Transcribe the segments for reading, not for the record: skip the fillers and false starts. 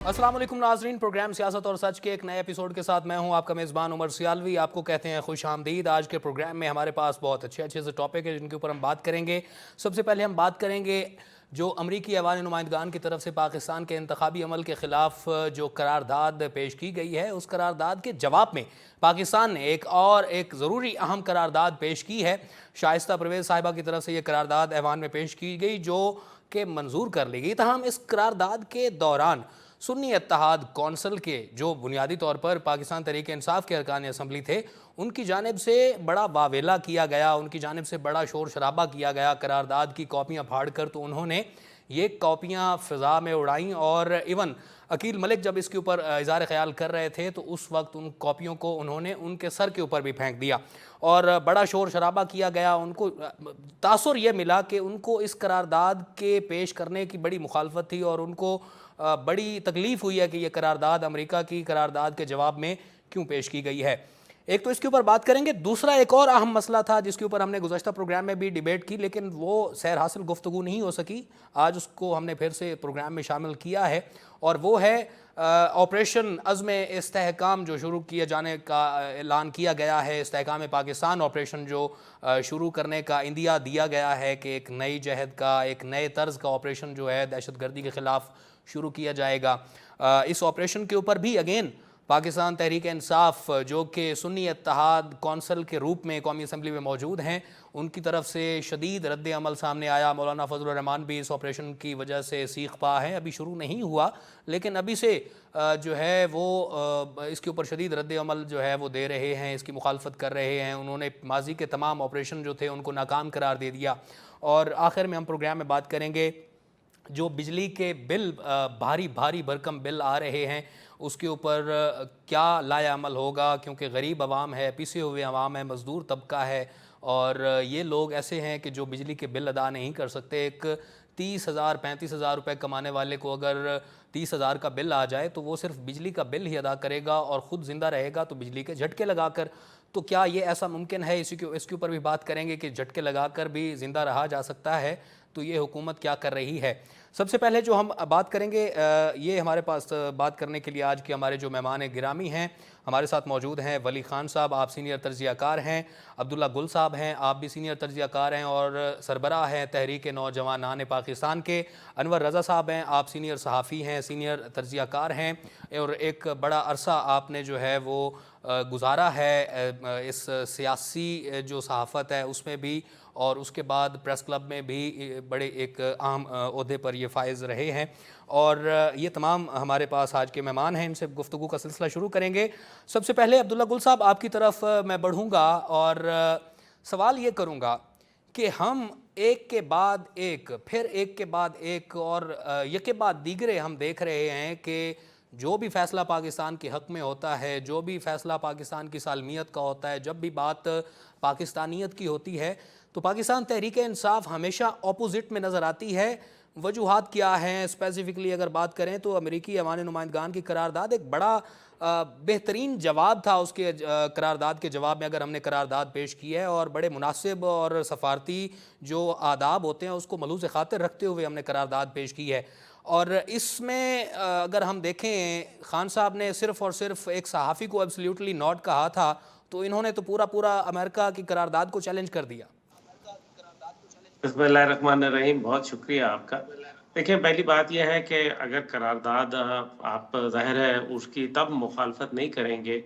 अस्सलाम वालेकुम नाजरीन, प्रोग्राम सियासत और सच के एक नए एपिसोड के साथ मैं हूं आपका मेज़बान उमर सियालवी। आपको कहते हैं खुश आमदीद। आज के प्रोग्राम में हमारे पास बहुत अच्छे अच्छे से टॉपिक है जिनके ऊपर हम बात करेंगे। सबसे पहले हम बात करेंगे जो अमरीकी ऐवान नुमाइंदगान की तरफ से पाकिस्तान के इंतखाबी अमल के ख़िलाफ़ जो करारदाद पेश की गई है, उस करारदाद के जवाब में पाकिस्तान ने एक ज़रूरी अहम करारदाद पेश की है। शाइस्ता परवेज़ साहिबा की तरफ से ये करारदाद ऐवान में पेश की गई जो कि मंजूर कर ली गई। तहम इस करारदाद के दौरान सुन्नी इत्तेहाद कौंसिल के जो बुनियादी तौर पर पाकिस्तान तहरीक इंसाफ के अरकान असम्बली थे, उनकी जानिब से बड़ा वावेला किया गया, उनकी जानिब से बड़ा शोर शराबा किया गया। करारदाद की कॉपियाँ फाड़ कर तो उन्होंने ये कॉपियाँ फ़िज़ा में उड़ाईं और इवन अकील मलिक जब इसके ऊपर इज़हार ख्याल कर रहे थे तो उस वक्त उन कॉपियों को उन्होंने उनके सर के ऊपर भी फेंक दिया और बड़ा शोर शराबा किया गया। उनको तासुर ये मिला कि उनको इस करारदाद के पेश करने की बड़ी मुखालफत थी और उनको बड़ी तकलीफ़ हुई है कि यह करारदाद अमेरिका की करारदाद के जवाब में क्यों पेश की गई है। एक तो इसके ऊपर बात करेंगे। दूसरा एक और अहम मसला था जिसके ऊपर हमने गुज़श्ता प्रोग्राम में भी डिबेट की, लेकिन वो सैर हासिल गुफ्तगू नहीं हो सकी। आज उसको हमने फिर से प्रोग्राम में शामिल किया है और वो है ऑपरेशन अज़्म इस्तेहकाम जो शुरू किए जाने का ऐलान किया गया है। इस्तेहकाम पाकिस्तान ऑपरेशन जो शुरू करने का इंदिया दिया गया है कि एक नई जहद का, एक नए तर्ज़ का ऑपरेशन जो है दहशतगर्दी के ख़िलाफ़ शुरू किया जाएगा। इस ऑपरेशन के ऊपर भी अगेन पाकिस्तान तहरीक इंसाफ जो कि सुन्नी इत्तेहाद कौंसिल के रूप में कौमी असम्बली में मौजूद हैं, उनकी तरफ से शदीद रद्द अमल सामने आया। मौलाना फजलुर रहमान भी इस ऑपरेशन की वजह से सीख पा है। अभी शुरू नहीं हुआ लेकिन अभी से जो है वो इसके ऊपर शदीद रद्द अमल जो है वो दे रहे हैं, इसकी मुखालफत कर रहे हैं। उन्होंने माजी के तमाम ऑपरेशन जो थे उनको नाकाम करार दे दिया। और आखिर में हम प्रोग्राम में बात करेंगे जो बिजली के बिल भारी भारी भरकम बिल आ रहे हैं उसके ऊपर क्या लाया अमल होगा, क्योंकि गरीब आवाम है, पिसे हुए आवाम है, मज़दूर तबका है और ये लोग ऐसे हैं कि जो बिजली के बिल अदा नहीं कर सकते। एक 30,000 35,000 रुपये कमाने वाले को अगर 30,000 का बिल आ जाए तो वो सिर्फ बिजली का बिल ही अदा करेगा और ख़ुद ज़िंदा रहेगा तो बिजली के झटके लगाकर। तो क्या ये ऐसा मुमकिन है? इसके ऊपर भी बात करेंगे कि झटके लगाकर भी ज़िंदा रहा जा सकता है, तो ये हुकूमत क्या कर रही है। सबसे पहले जो हम बात करेंगे, ये हमारे पास बात करने के लिए आज के हमारे जो मेहमान गिरामी हैं, हमारे साथ मौजूद हैं वली ख़ान साहब, आप सीनियर तर्जियाकार हैं। अब्दुल्ला गुल साहब हैं, आप भी सीनियर तर्जियाकार हैं और सरबराह हैं तहरीक नौजवानान पाकिस्तान के। अनवर रज़ा साहब हैं, आप सीनियर सहाफ़ी हैं, सीनियर तर्जियाकार हैं और एक बड़ा अरसा आपने जो है वो गुजारा है इस सियासी जो सहाफ़त है उसमें भी, और उसके बाद प्रेस क्लब में भी बड़े एक अहम ओहदे पर ये फ़ाइज़ रहे हैं। और ये तमाम हमारे पास आज के मेहमान हैं, इनसे गुफ्तगू का सिलसिला शुरू करेंगे। सबसे पहले अब्दुल्ला गुल साहब आपकी तरफ मैं बढ़ूँगा और सवाल ये करूँगा कि हम एक के बाद एक, फिर एक के बाद एक और एक के बाद दीगरे हम देख रहे हैं कि जो भी फ़ैसला पाकिस्तान के हक़ में होता है, जो भी फ़ैसला पाकिस्तान की सालमियत का होता है, जब भी बात पाकिस्तानियत की होती है तो पाकिस्तान तहरीक इंसाफ हमेशा अपोजिट में नज़र आती है। वजूहात क्या हैं? स्पेसिफ़िकली अगर बात करें तो अमेरिकी ऐवान नुमाइंदगान की करारदाद एक बड़ा बेहतरीन जवाब था। उसके करारदाद के जवाब में अगर हमने करारदाद पेश की है और बड़े मुनासिब और सफारती जो आदाब होते हैं उसको मलूज़ ख़ातिर रखते हुए हमने करारदाद पेश की है। और इसमें अगर हम देखें, ख़ान साहब ने सिर्फ़ और सिर्फ एक सहाफ़ी को एब्सोल्युटली नॉट कहा था, तो इन्होंने तो पूरा पूरा अमेरिका की करारदाद को चैलेंज कर दिया। बिस्मिल्लाहिर्रहमानिर्रहीम, बहुत शुक्रिया आपका। देखिए, पहली बात यह है कि अगर करारदाद आप ज़ाहिर है उसकी तब मुखालफत नहीं करेंगे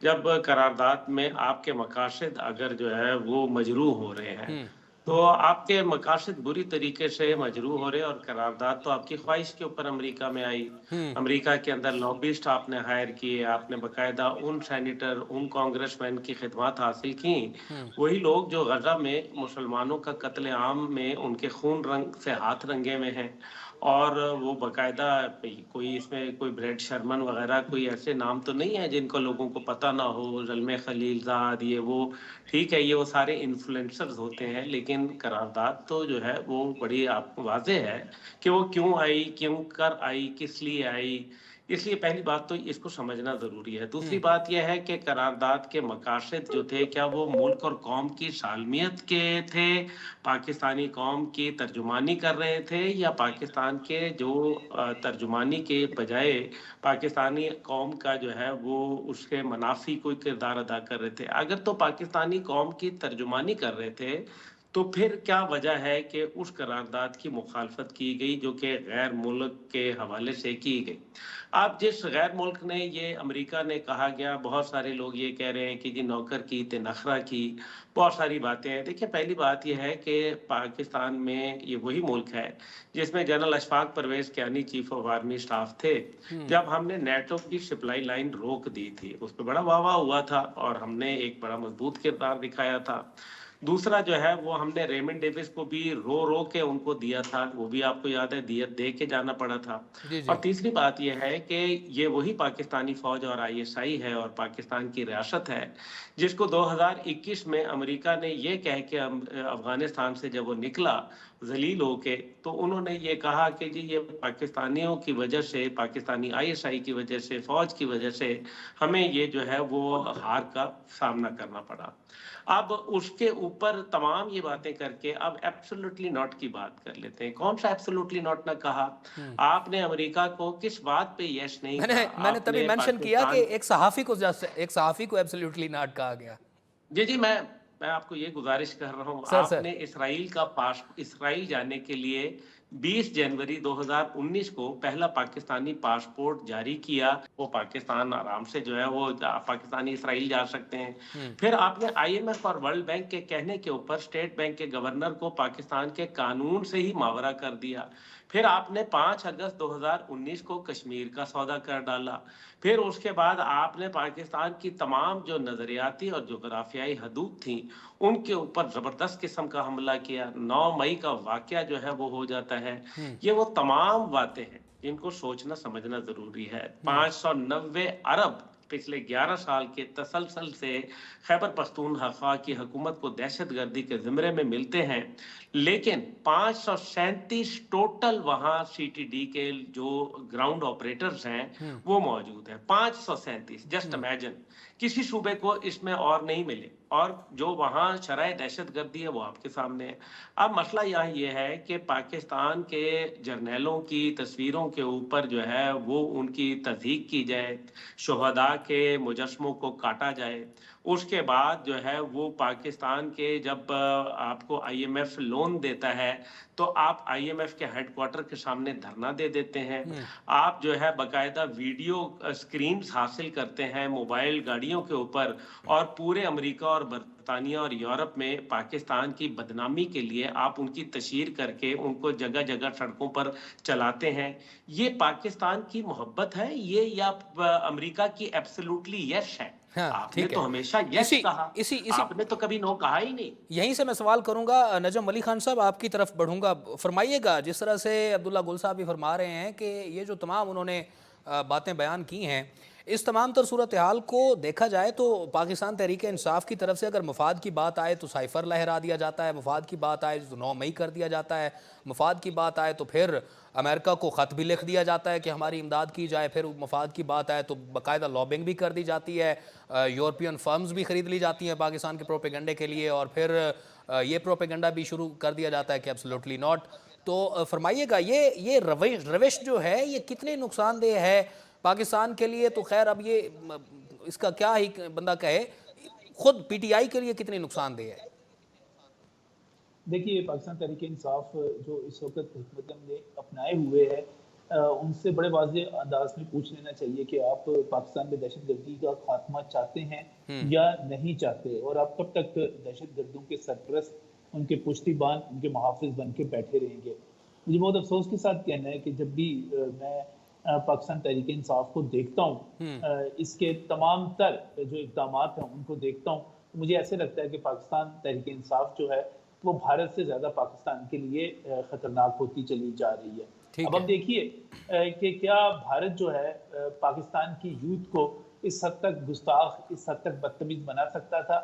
जब करारदाद में आपके मकासद अगर जो है वो मजरूह हो रहे हैं। तो आपके मकासद बुरी तरीके से मजरूह हो रहे हैं और करारदाद तो आपकी ख्वाहिश के ऊपर अमेरिका में आई। अमेरिका के अंदर लॉबिस्ट आपने हायर किए, आपने बाकायदा उन सेनेटर, उन कांग्रेसमैन की खिदमत हासिल की, वही लोग जो गजा में मुसलमानों का कत्लेआम में उनके खून रंग से हाथ रंगे में हैं। और वो बाकायदा कोई इसमें कोई ब्रेड शर्मन वगैरह कोई ऐसे नाम तो नहीं है जिनको लोगों को पता ना हो, ज़ल्मे खलीलज़ाद ये वो, ठीक है, ये वो सारे इन्फ्लुएंसर्स होते हैं, लेकिन करारदाद तो जो है वो बड़ी आप वाज़ेह है कि वो क्यों आई, क्यों कर आई, किस लिए आई, इसलिए पहली बात तो इसको समझना ज़रूरी है। दूसरी बात ये है कि करारदाद के मकासद जो थे, क्या वो मुल्क और कौम की सालमियत के थे, पाकिस्तानी कौम की तर्जुमानी कर रहे थे, या पाकिस्तान के जो तर्जुमानी के बजाय पाकिस्तानी कौम का जो है वो उसके मनाफ़ी कोई किरदार अदा कर रहे थे। अगर तो पाकिस्तानी कौम की तर्जुमानी कर रहे थे, तो फिर क्या वजह है कि उस करारदाद की मुखालफत की गई जो कि गैर मुल्क के हवाले से की गई। अब जिस गैर मुल्क ने ये अमेरिका ने कहा गया, बहुत सारे लोग ये कह रहे हैं कि जी नौकर की ते नखरा की, बहुत सारी बातें हैं। देखिए पहली बात ये है कि पाकिस्तान में ये वही मुल्क है जिसमें general Ashfaq Parvez Kayani chief of army staff थे। जब हमने नेटो की सप्लाई लाइन रोक दी थी, उस पे बड़ा वाह-वाह हुआ था और हमने एक बड़ा मजबूत किरदार दिखाया था। दूसरा जो है वो हमने रेमंड डेविस को भी रो-रो के उनको दिया था, वो भी आपको याद है दियत दे के जाना पड़ा था। जी, और जी। तीसरी बात ये है कि ये वही पाकिस्तानी फ़ौज और आईएसआई है और पाकिस्तान की रियासत है, जिसको 2021 में अमेरिका ने ये कह के अफ़गानिस्तान से जब वो निकला ज़लील होके, तो उन्होंने ये कहा कि जी ये पाकिस्तानियों की वजह से, पाकिस्तानी आईएसआई की वजह से, फ़ौज की वजह से हमें ये जो है वो हार का सामना करना पड़ा। अब उसके ऊपर तमाम ये बातें करके अब एब्सोल्युटली नॉट की बात कर लेते हैं। कौन-सा एब्सोल्युटली नॉट ना कहा? आपने अमेरिका को किस बात पे यस नहीं मैंने कहा? मैंने तभी आपने मेंशन किया कि पाकिस्तान एक सहाफ़ी को एब्सोल्युटली नॉट कहा गया। जी, जी, मैं आपको ये गुज़ारिश कर रहा हूँ, सर। आपने इस्राइल जाने के लिए 20 जनवरी 2019 को पहला पाकिस्तानी पासपोर्ट जारी किया। वो पाकिस्तान आराम से जो है वो पाकिस्तानी इस्राइल जा सकते हैं। फिर आपने आईएमएफ और वर्ल्ड बैंक के कहने के ऊपर स्टेट बैंक के गवर्नर को पाकिस्तान के कानून से ही मावरा कर दिया। फिर आपने 5 अगस्त 2019 को कश्मीर का सौदा कर डाला। फिर उसके बाद आपने पाकिस्तान की तमाम जो नज़रियाती और जोग्राफियाई हदूद थी, उनके ऊपर ज़बरदस्त किस्म का हमला किया। 9 मई का वाक़या जो है वो हो जाता है। ये वो तमाम बातें हैं, जिनको सोचना समझना ज़रूरी है। 590 अरब पिछले 11 साल के तसलसल से खैबर पख्तूनख्वा की हुकूमत को दहशतगर्दी के ज़िम्मे में मिलते हैं, लेकिन 537 टोटल वहाँ सीटीडी के जो ग्राउंड ऑपरेटर्स हैं, वो मौजूद हैं। 537 जस्ट इमेजिन किसी सूबे को इसमें और नहीं मिले और जो वहाँ शराय दहशतगर्दी है वो आपके सामने है। अब मसला यहाँ ये है कि पाकिस्तान के जर्नैलों की तस्वीरों के ऊपर जो है वो उनकी तस्दीक की जाए, शुहदा के मुजस्समों को काटा जाए। उसके बाद जो है वो पाकिस्तान के जब आपको आईएमएफ लोन देता है, तो आप आईएमएफ के हेडक्वार्टर के सामने धरना दे देते हैं। आप जो है बाकायदा वीडियो स्क्रीन्स हासिल करते हैं मोबाइल गाड़ियों के ऊपर और पूरे अमेरिका और बर्तानिया और यूरोप में पाकिस्तान की बदनामी के लिए आप उनकी तशहीर करके उनको जगह-जगह सड़कों पर चलाते हैं। ये पाकिस्तान की मोहब्बत है ये या अमेरिका की एब्सोल्युटली यस है? हाँ, आपने ठीक तो है। हमेशा यस इसी कहा, इसी इसी आपने तो कभी नो कहा ही नहीं। यहीं से मैं सवाल करूंगा नजम अली खान साहब, आपकी तरफ बढ़ूंगा। फरमाइएगा, जिस तरह से अब्दुल्ला गुल साहब भी फरमा रहे हैं कि ये जो तमाम उन्होंने बातें बयान की हैं, इस तमाम तर सूरत हाल को देखा जाए तो पाकिस्तान तहरीक इंसाफ की तरफ से अगर मफाद की बात आए तो साइफर लहरा दिया जाता है, मफाद की बात आए तो 9 मई कर दिया जाता है, मफाद की बात आए तो फिर अमेरिका को ख़त भी लिख दिया जाता है कि हमारी इमदाद की जाए, फिर मफाद की बात आए तो बाकायदा लॉबिंग भी कर दी जाती है, यूरोपियन फर्म्स भी ख़रीद ली जाती हैं पाकिस्तान के प्रोपेगेंडे के लिए, और फिर ये प्रोपेगेंडा भी शुरू कर दिया जाता है कि एब्सोल्युटली नॉट। तो फरमाइएगा, ये रविश जो है ये कितने नुकसानदेह है पाकिस्तान के लिए? तो खैर अब ये इसका क्या ही बंदा कहे, खुद पीटीआई के लिए कितनी नुकसानदेह है? देखिए, पाकिस्तान तहरीक-ए-इंसाफ जो इस वक़्त हुकूमत ने अपनाए हुए है, उनसे बड़े वाज़ेह अंदाज़ में पूछ लेना चाहिए कि आप पाकिस्तान में दहशतगर्दी का खात्मा चाहते हैं या नहीं चाहते, और आप कब तक दहशतगर्दों के सरपरस्त, उनके पुश्तिबान, उनके मुहाफ़िज़ बन के बैठे रहेंगे। मुझे बहुत अफ़सोस के साथ कहना है कि जब भी मैं पाकिस्तान तहरीक-ए-इंसाफ को देखता हूँ, इसके तमाम तर जो इक़दामात हैं उनको देखता हूँ, तो मुझे ऐसे लगता है कि पाकिस्तान तहरीक-ए-इंसाफ जो है वो भारत से ज़्यादा पाकिस्तान के लिए ख़तरनाक होती चली जा रही है। ठीक अब आप है। देखिए कि क्या भारत जो है पाकिस्तान की यूथ को इस हद तक गुस्ताख, इस हद तक बदतमीज़ बना सकता था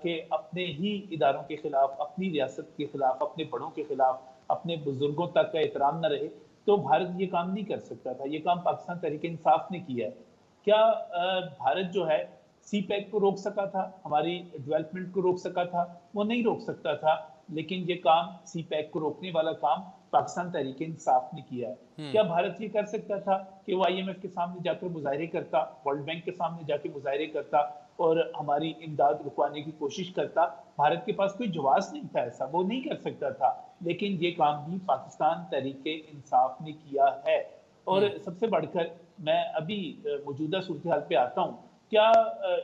कि अपने ही इदारों के खिलाफ, अपनी रियासत के खिलाफ, अपने बड़ों के खिलाफ, अपने बुजुर्गों तक का एहतराम न रहे, तो भारत ये काम नहीं कर सकता था। ये काम पाकिस्तान तहरीक इंसाफ ने किया है। क्या भारत जो है सी पैक को रोक सका था, हमारी डेवलपमेंट को रोक सका था? वो नहीं रोक सकता था, लेकिन ये काम सी पैक को रोकने वाला काम पाकिस्तान तहरीक इंसाफ ने किया है। क्या भारत ये कर सकता था कि वो IMF के सामने जाकर मुजाहरे करता, वर्ल्ड बैंक के सामने जाके मुजाहरे करता और हमारी इमदाद रुकवाने की कोशिश करता? भारत के पास कोई जवाब नहीं था ऐसा, वो नहीं कर सकता था। लेकिन ये काम भी पाकिस्तान तहरीक इंसाफ ने किया है। और सबसे बढ़कर मैं अभी मौजूदा सूरत हाल पे आता हूँ। क्या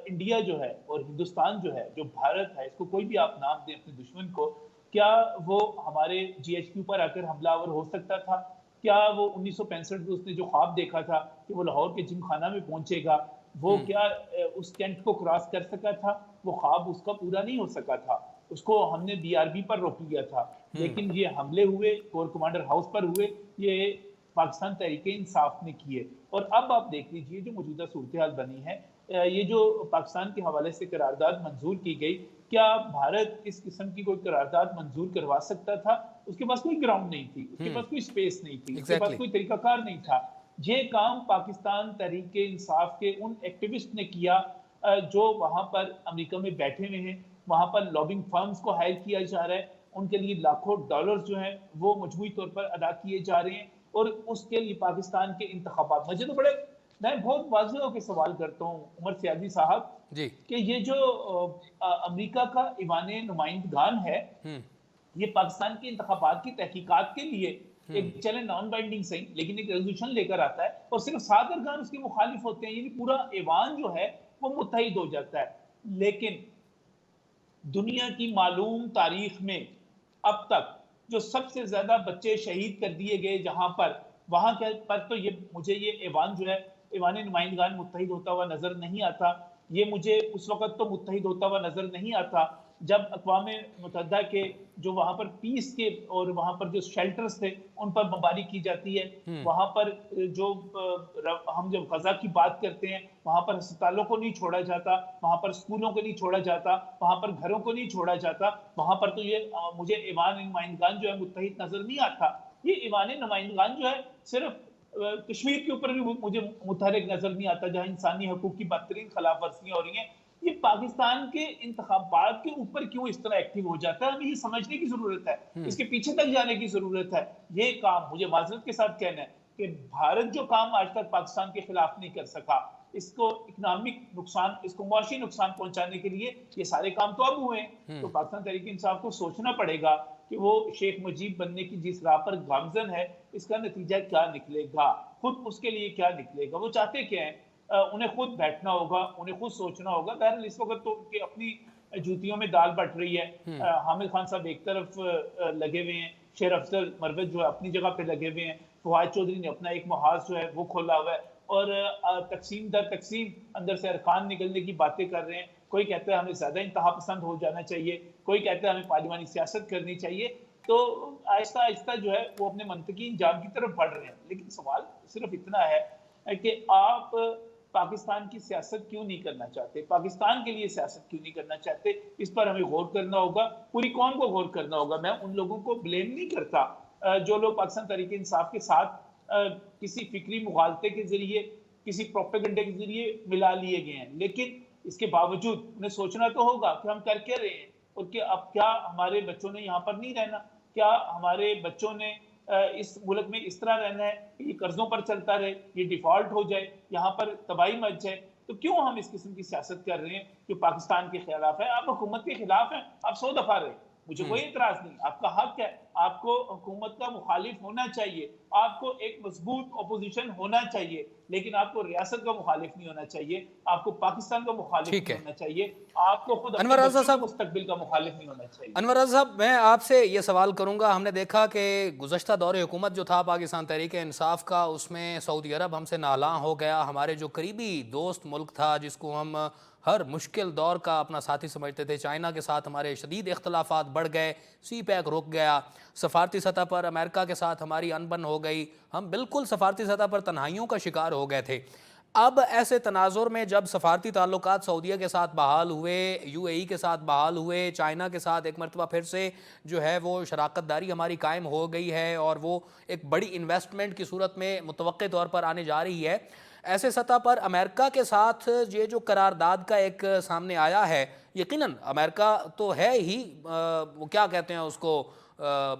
इंडिया जो है और हिंदुस्तान जो है, जो भारत है, इसको कोई भी आप नाम दें अपने दुश्मन को, क्या वो हमारे GHQ पर आकर हमलावर हो सकता था? क्या वो 1965 में उसने जो ख्वाब देखा था कि वो लाहौर के जिमखाना में पहुंचेगा, वो क्या उस कैंट को क्रॉस कर सका था? वो ख्वाब उसका पूरा नहीं हो सका था। उसको हमने BRB पर रोक लिया था। लेकिन ये हमले हुए, कोर कमांडर हाउस पर हुए, ये पाकिस्तान तहरीक इंसाफ ने किए। और अब आप देख लीजिए जो मौजूदा सूरत हाल बनी है, ये जो पाकिस्तान के हवाले से करारदाद मंजूर की गई, क्या भारत इस किस्म की कोई करारदाद मंजूर करवा सकता था? उसके पास कोई ग्राउंड नहीं थी, उसके पास कोई स्पेस नहीं थी, उसके पास कोई तरीकाकार नहीं था। ये काम पाकिस्तान तहरीक इंसाफ के उन एक्टिविस्ट ने किया जो वहां पर अमेरिका में बैठे हुए हैं, वहां पर लॉबिंग फर्म्स को हायर किया जा रहा है, उनके लिए लाखों डॉलर्स जो हैं वो मजबूरी तौर पर अदा किए जा रहे हैं। और उसके लिए पाकिस्तान के इंतखाबात, मुझे तो बड़े, मैं बहुत वाज़ेह होकर सवाल करता हूँ उमर सियादी साहब जी कि ये जो अमेरिका का ईवान नुमाइंदगान है, ये पाकिस्तान के इंतखाबात की तहकीकात के लिए एक चले नॉन बाइंडिंग सही, लेकिन एक रेजोल्यूशन लेकर आता है और सिर्फ 7 अरकान उसके मुखालिफ होते हैं, यानी पूरा ईवान जो है वो मुत्तहिद हो जाता है। लेकिन दुनिया की मालूम तारीख में अब तक जो सबसे ज्यादा बच्चे शहीद कर दिए गए जहां पर, वहां के पर तो ये मुझे ये ईवान जो है, ईवान नुमाइंदगान मुत्तहिद होता हुआ नजर नहीं आता। ये मुझे उस वक्त तो मुत्तहिद होता हुआ नजर नहीं आता जब अक़वाम मुत्तहिदा के जो वहां पर पीस के और वहां पर जो शेल्टर्स थे उन पर बमबारी की जाती है। वहां पर जो हम जब गजा की बात करते हैं, वहां पर अस्पतालों को नहीं छोड़ा जाता, वहां पर स्कूलों को नहीं छोड़ा जाता, वहां पर घरों को नहीं छोड़ा जाता, वहां पर तो ये मुझे ईवान नुमाइंदगान जो है मुत्तहिद नजर नहीं आता। ये ईवान नुमाइंदगान जो है सिर्फ कश्मीर के ऊपर भी मुझे मुतहरिक नजर नहीं आता, जहां इंसानी हकूक की बदतरीन खिलाफ वर्जियां हो रही हैं। ये पाकिस्तान के इंतखाबात के ऊपर क्यों इस तरह एक्टिव हो जाता है, हमें ये समझने की जरूरत है, इसके पीछे तक जाने की जरूरत है। ये काम मुझे माजरत के साथ कहना है कि भारत जो काम आज तक पाकिस्तान के खिलाफ नहीं कर सका, इसको इकोनॉमिक नुकसान, इसको मुआशी नुकसान पहुंचाने के लिए ये सारे काम तो अब हुए हैं। तो पाकिस्तान तहरीक इंसाफ को सोचना पड़ेगा कि वो शेख मुजीब बनने की जिस राह पर गामजन है, इसका नतीजा क्या निकलेगा, खुद उसके लिए क्या निकलेगा, वो चाहते क्या है, उन्हें खुद बैठना होगा, उन्हें खुद सोचना होगा। बहरहाल इस वक्त तो उनकी अपनी जूतियों में दाल बट रही है। हामिद खान साहब एक तरफ लगे हुए हैं, शेर अफजल मरवत जो है अपनी जगह पे लगे हुए हैं, फवाद चौधरी ने अपना एक मुहाज जो है वो खोला हुआ है और तकसीम दर तकसीम अंदर से अरकान निकलने की बातें कर रहे हैं। कोई कहता है हमें ज्यादा इंतहा पसंद हो जाना चाहिए, कोई कहता है हमें पार्लिमानी सियासत करनी चाहिए। तो आहिस्ता आहिस्ता जो है वो अपने मंतकी इंजाम की तरफ बढ़ रहे हैं। लेकिन सवाल सिर्फ इतना है कि आप पाकिस्तान की सियासत क्यों नहीं करना चाहते, पाकिस्तान के लिए सियासत क्यों नहीं करना चाहते, इस पर हमें गौर करना होगा, पूरी कौम को गौर करना होगा। मैं उन लोगों को ब्लेम नहीं करता जो लोग पाकिस्तान तहरीक इंसाफ के साथ किसी फिक्री मुगालते के जरिए, किसी प्रोपेगेंडे के जरिए मिला लिए गए हैं, लेकिन इसके बावजूद उन्हें सोचना तो होगा कि हम कर क्या रहे हैं और कि अब क्या हमारे बच्चों ने यहाँ पर नहीं रहना, क्या हमारे बच्चों ने इस मुल्क में इस तरह रहना है कि ये कर्जों पर चलता रहे, ये डिफॉल्ट हो जाए, यहाँ पर तबाही मच जाए। तो क्यों हम इस किस्म की सियासत कर रहे हैं जो पाकिस्तान के खिलाफ है? आप हुकूमत के खिलाफ हैं, आप 100 दफा रहे, मुझे कोई एतराज नहीं, आपका हक है, आपको हुकूमत का मुखालिफ होना चाहिए, आपको एक मजबूत अपोजिशन होना चाहिए, लेकिन आपको रियासत का मुखालिफ नहीं होना चाहिए, आपको पाकिस्तान का मुखालिफ नहीं होना चाहिए, आपको खुद अपने बच्चों के मुस्तकबिल का मुखालिफ नहीं होना चाहिए। अनवर रज़ा साहब, मैं आपसे ये सवाल करूंगा, हमने देखा कि गुज़श्ता दौर हुकूमत जो था पाकिस्तान तहरीक इंसाफ का, उसमें सऊदी अरब हमसे नालां हो गया। हमारे जो करीबी दोस्त मुल्क था जिसको हम हर मुश्किल दौर का अपना साथी समझते थे, चाइना के साथ हमारे शदीद इख्तलाफात बढ़ गए, सी पैक रुक गया, सफारती सतह पर अमेरिका के साथ हमारी अनबन हो गई, हम बिल्कुल सफारती सतह पर तन्हाइयों का शिकार हो गए थे। अब ऐसे तनाजुर में जब सफारती ताल्लुकात सऊदीया के साथ बहाल हुए, यूएई के साथ बहाल हुए, चाइना के साथ एक मरतबा फिर से जो है वो शराकतदारी हमारी कायम हो गई है और वो एक बड़ी इन्वेस्टमेंट की सूरत में मुतवक्के तौर पर आने जा रही है, ऐसे सतह पर अमेरिका के साथ ये जो करारदाद का एक सामने आया है, यकीनन अमेरिका तो है ही, वो क्या कहते हैं उसको,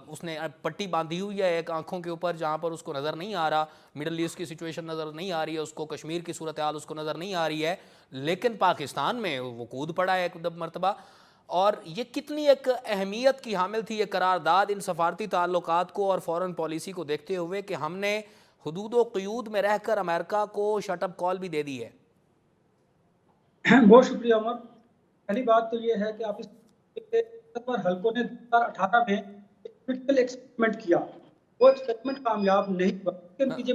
उसने पट्टी बांधी हुई है एक आंखों के ऊपर जहां पर उसको नज़र नहीं आ रहा, मिडल ईस्ट की सिचुएशन नज़र नहीं आ रही है उसको, कश्मीर की सूरत हाल उसको नज़र नहीं आ रही है, लेकिन पाकिस्तान में वो कूद पड़ा है एक मरतबा। और ये कितनी एक अहमियत की हामिल थी ये करारदाद इन सफारती ताल्लुकात को और फॉरेन पॉलिसी को देखते हुए कि हमने हुदूद व क़यूद में रहकर अमेरिका को शटअप कॉल भी दे दी है। बहुत शुक्रिया उमर। पहली बात तो ये है कि आप इस हल्कों ने 2018 में एक क्रिटिकल एक्सपेरिमेंट किया, वो एक्सपेरिमेंट कामयाब नहीं हुआ, इसके नतीजे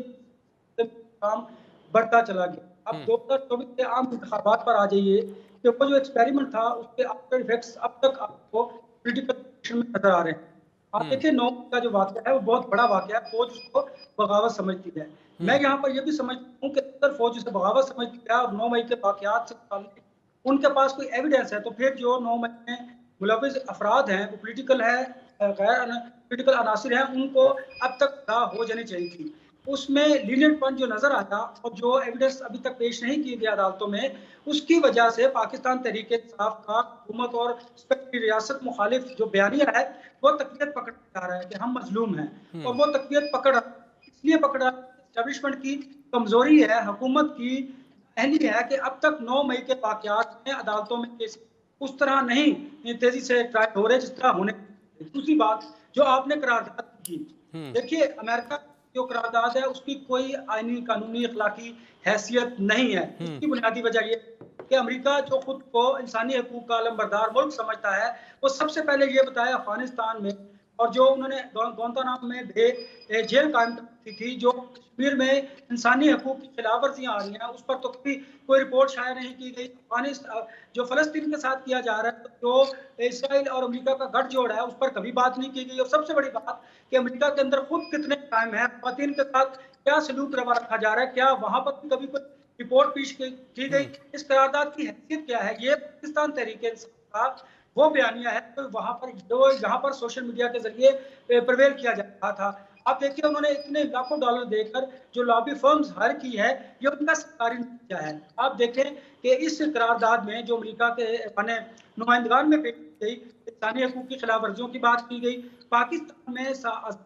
काम बढ़ता चला गया। अब 2024 के आम इंतखाबात पर आ जाइए कि वो जो एक्सपेरिमेंट था उसके आफ्टर इफेक्ट्स अब तक आपको पॉलिटिकल में नजर आ रहे हैं। आप देखिए 9 का जो वाक़या है वो बहुत बड़ा वाक़या है, फौज उसको बगावत समझती है। मैं यहाँ पर यह भी समझता हूँ कि अगर फौज उसे बगावत समझती है और 9 मई के वाक़यात से उनके पास कोई एविडेंस है, तो फिर जो 9 मई में मुलविस अफराद हैं, वो पॉलिटिकल है, गैर पॉलिटिकल अनासिर हैं, उनको अब तक सज़ा हो जानी चाहिए थी। उसमें लीनियंटपन जो नजर आता और जो एविडेंस अभी तक पेश नहीं किए गए अदालतों में, उसकी वजह से पाकिस्तान तहरीक-ए-इंसाफ का हुकूमत और रियासत मुखालिफ जो बयानिया है वो तकवीत पकड़ता जा रहा है कि हम मजलूम हैं, और वो तकवीत इसलिए पकड़ा एस्टेब्लिशमेंट की कमजोरी है, हुकूमत की अहली है कि अब तक 9 मई के वाक़यात में अदालतों में केस उस तरह नहीं तेजी से ट्रायल हो रहे जिस तरह होने। दूसरी बात जो आपने करारदाद की, देखिए अमेरिका जो करारदाद है उसकी कोई आईनी, कानूनी, अखलाकी हैसियत नहीं है। इसकी बुनियादी वजह ये कि अमेरिका जो खुद को इंसानी हकूक का अलमबरदार मुल्क समझता है, वो सबसे पहले ये बताया अफगानिस्तान में, और जो उन्होंने गुआंतानामो में जेल कायम की थी, जो कश्मीर में इंसानी हकूक की खिलाफ वर्जियां आ रही हैं, उस पर तो कोई रिपोर्ट शाया नहीं की गई। अफगानिस्तान जो फ़लस्तीन के साथ किया जा रहा है, जो इसराइल और अमेरिका का गठजोड़ है, उस पर कभी बात नहीं की गई। और सबसे बड़ी बात कि अमेरिका के अंदर खुद कितने कायम है, ख़वातीन के साथ क्या सलूक रवा रखा जा रहा है, क्या वहां पर कभी कोई रिपोर्ट पेश की गई, इस करारदाद की हैसियत क्या है? ये पाकिस्तान तहरीक-ए-इंसाफ का वो बयानिया है तो वहां पर जो यहाँ पर सोशल मीडिया के जरिए प्रवेल किया जा रहा था। आप देखिए उन्होंने इतने लाखों डॉलर देकर जो लॉबी फर्म्स हायर की है, ये उनका सरकारी नतीजा है। आप देखें कि इस करारदाद में जो अमेरिका के माने नुमाइंदगान में पेश की गई, इंसानी हकूक की खिलाफ वर्जियों की बात की गई, पाकिस्तान में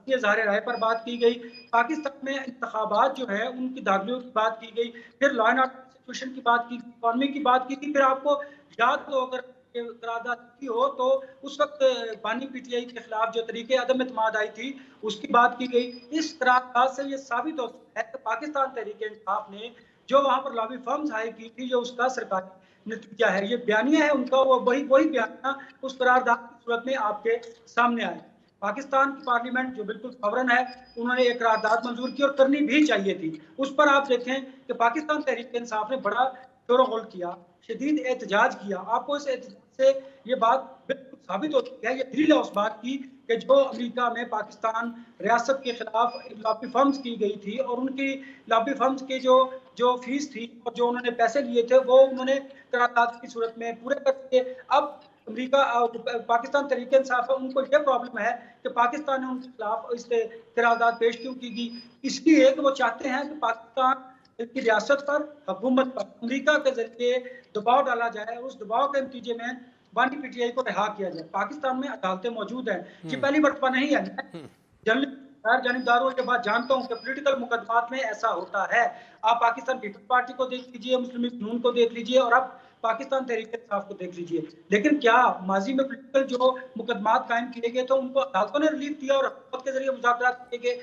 इज़हार राय पर बात की गई, पाकिस्तान में इंतखाबात जो है उनकी दाखिलों की बात की गई, फिर लॉ एंड ऑर्डर सिचुएशन की बात की, इकॉनमी की बात की थी। फिर आपको याद हो अगर करारदाद की हो तो उस वक्त बानी पीटीआई के खिलाफ जो तरीके अदम एतमाद आई थी उसकी बात की गई। इस करारदाद से ये साबित होता है कि पाकिस्तान तहरीक-ए-इंसाफ ने जो वहां पर लॉबी फर्म्स हायर की थी, जो उसका सरकारी नतीजा है, ये बयानिया है उनका, वो वही बयानिया उस करारदाद की सूरत में आपके सामने आए। पाकिस्तान की पार्लियामेंट जो बिल्कुल सॉवरन है, उन्होंने एक करारदाद मंजूर की और करनी भी चाहिए थी। उस पर आप देखें कि पाकिस्तान तहरीक-ए-इंसाफ ने बड़ा शोर-गुल किया, शदीद एहतजाज किया। आपको इस एहतजाज से ये बात बिल्कुल साबित होती है, ये दलील है उस बात की कि जो अमेरिका में पाकिस्तान रियासत के खिलाफ लॉबी फर्म्स की गई थी और उनकी लॉबी फर्म्स की जो फीस थी और जो उन्होंने पैसे लिए थे, वो उन्होंने करारदाद की सूरत में पूरे कर दिए। अब अमेरिका पाकिस्तान तहरीक-ए-इंसाफ है, उनको ये प्रॉब्लम है कि पाकिस्तान ने उनके खिलाफ इस करारदाद पेश क्यों की गई, इसलिए कि वो चाहते हैं कि पाकिस्तान की रियासत पर, हुकूमत पर अमेरिका के जरिए दबाव डाला जाए, उस दबाव के नतीजे में बानी पीटीआई को रिहा किया जाए। पाकिस्तान में अदालतें मौजूद हैं, ये पहली मरतबा नहीं है। गैर जानिबदारों के बाद जानता हूँ कि पॉलिटिकल मुकदमात में ऐसा होता है। आप पाकिस्तान पीपल्स पार्टी को देख लीजिए, मुस्लिम लीग नून को देख लीजिए, और अब पाकिस्तान तहरीक-ए-इंसाफ को देख लीजिए। लेकिन क्या माजी में पॉलिटिकल जो मुकदमात कायम किए गए तो उनको अदालतों ने रिलीफ दिया और हुकूमत के जरिए मुज़ाकरात किए गए?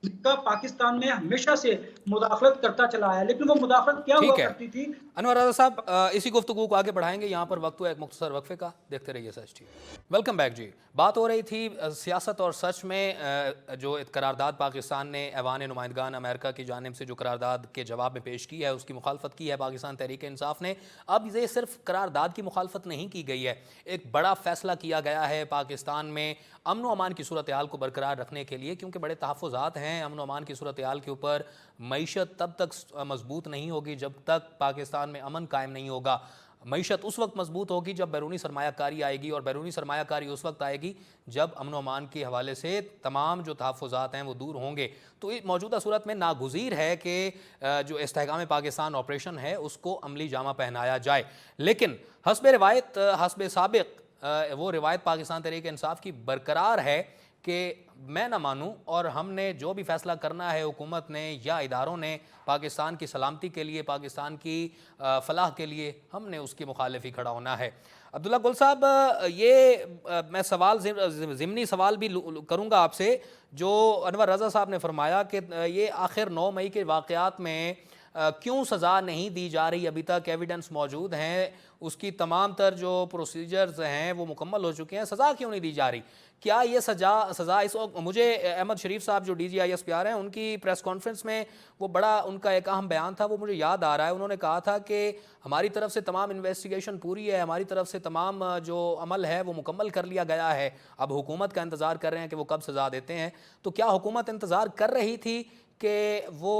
का पाकिस्तान में हमेशा से मुदाखलत करता चला है, लेकिन वो मुदाखलत क्या हुआ करती थी? अनवर रज़ा साहब, इसी गुफ्तगू को आगे बढ़ाएंगे। यहाँ पर वक्त हुआ एक मुख्तसर वक्फे का, देखते रहिए सच टीवी। वेलकम बैक जी। बात हो रही थी सियासत और सच में जो करारदाद पाकिस्तान ने ऐवान नुमाइंदगान अमेरिका की जानिब से जो करारदाद के जवाब में पेश की है उसकी मुखालफत की है पाकिस्तान तहरीक इंसाफ ने। अब ये सिर्फ करारदाद की मुखालफत नहीं की गई है, एक बड़ा फैसला किया गया है पाकिस्तान में अमन व अमान की सूरत हाल को बरकरार रखने के लिए, क्योंकि बड़े तहफ़्फ़ुज़ात हैं अमन व अमान की सूरत हाल के ऊपर। मईशत तब तक मजबूत नहीं होगी जब तक पाकिस्तान में अमन कायम नहीं होगा। मईशत उस वक्त मजबूत होगी जब बैरूनी सरमायाकारी आएगी, और बैरूनी सरमायाकारी उस वक्त आएगी जब अमन व अमान के हवाले से तमाम जो तहफ़्फ़ुज़ात हैं वो दूर होंगे। तो इस मौजूदा सूरत में नागुज़ीर है कि जो इस्तेहकाम पाकिस्तान ऑपरेशन है उसको अमली जामा पहनाया जाए, लेकिन हस्ब रिवायत हस्ब साबिक़ वो रिवायत पाकिस्तान तहरीक इंसाफ की बरकरार है कि मैं ना मानूं और हमने जो भी फैसला करना है हुकूमत ने या इदारों ने पाकिस्तान की सलामती के लिए, पाकिस्तान की फलाह के लिए, हमने उसकी मुखालिफ ही खड़ा होना है। अब्दुल्ला गुल साहब, ये मैं सवाल ज़िमनी सवाल भी करूँगा आपसे, जो अनवर रज़ा साहब ने फरमाया कि ये आखिर 9 मई के वाक़यात में क्यों सज़ा नहीं दी जा रही? अभी तक एविडेंस मौजूद हैं, उसकी तमाम तर जो प्रोसीजर्स हैं वो मुकम्मल हो चुके हैं, सज़ा क्यों नहीं दी जा रही? क्या ये सज़ा इस वक्त, मुझे अहमद शरीफ साहब जो DGISPR हैं उनकी प्रेस कॉन्फ्रेंस में वो बड़ा उनका एक अहम बयान था, वो मुझे याद आ रहा है। उन्होंने कहा था कि हमारी तरफ से तमाम इन्वेस्टिगेशन पूरी है, हमारी तरफ से तमाम जो अमल है वो मुकम्मल कर लिया गया है, अब हुकूमत का इंतज़ार कर रहे हैं कि वो कब सज़ा देते हैं। तो क्या हुकूमत इंतज़ार कर रही थी कि वो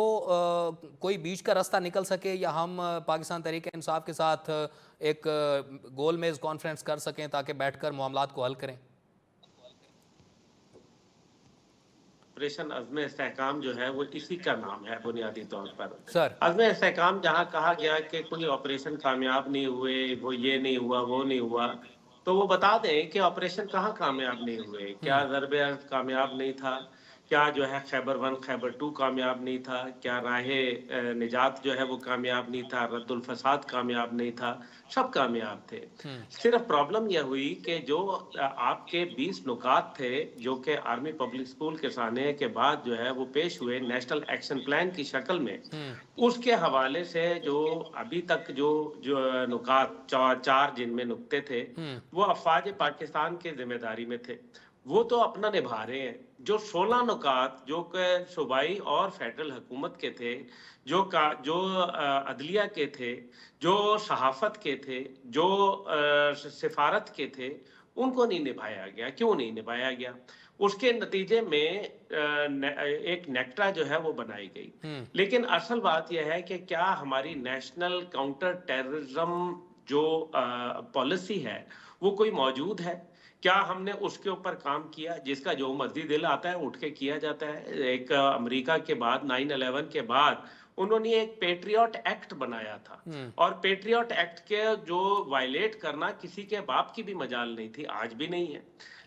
कोई बीच का रास्ता निकल सके, या हम पाकिस्तान तहरीक इंसाफ के साथ एक गोल मेज़ कॉन्फ्रेंस कर सकें ताकि बैठकर मामलात को हल करें? ऑपरेशन अज़्म इस्तेहकाम जो है वो इसी का नाम है बुनियादी तौर पर। सर, अज़्म इस्तेहकाम जहाँ कहा गया कि कोई ऑपरेशन कामयाब नहीं हुए, वो ये नहीं हुआ, वो नहीं हुआ, तो वो बता दें कि ऑपरेशन कहाँ कामयाब नहीं हुए। क्या ज़रबे अर्ज़ कामयाब नहीं था? क्या जो है खैबर 1 खैबर 2 कामयाब नहीं था? क्या राहे निजात जो है वो कामयाब नहीं था? रद्दुल फसाद कामयाब नहीं था? सब कामयाब थे। सिर्फ प्रॉब्लम यह हुई कि जो आपके 20 नुकात थे जो कि आर्मी पब्लिक स्कूल के साने के बाद जो है वो पेश हुए नेशनल एक्शन प्लान की शक्ल में, उसके हवाले से जो अभी तक जो जो नुकात चार जिनमें नुक्ते थे वो अफवाज पाकिस्तान के जिम्मेदारी में थे, वो तो अपना निभा रहे हैं। जो 16 नुकात जो कि सूबाई और फेडरल हुकूमत के थे, जो अदलिया के थे, जो सहाफत के थे, जो सिफारत के थे, उनको नहीं निभाया गया। क्यों नहीं निभाया गया? उसके नतीजे में एक नेक्टा जो है वो बनाई गई। लेकिन असल बात यह है कि क्या हमारी नेशनल काउंटर टेररिज्म जो पॉलिसी है वो कोई मौजूद है? क्या हमने उसके ऊपर काम किया? जिसका जो मर्जी दिल आता है उठ के किया जाता है। एक अमेरिका के बाद 9/11 के बाद उन्होंने एक पेट्रियट एक्ट बनाया था, और पेट्रियट एक्ट के जो वायलेट करना किसी के बाप की भी मजाल नहीं थी, आज भी नहीं है।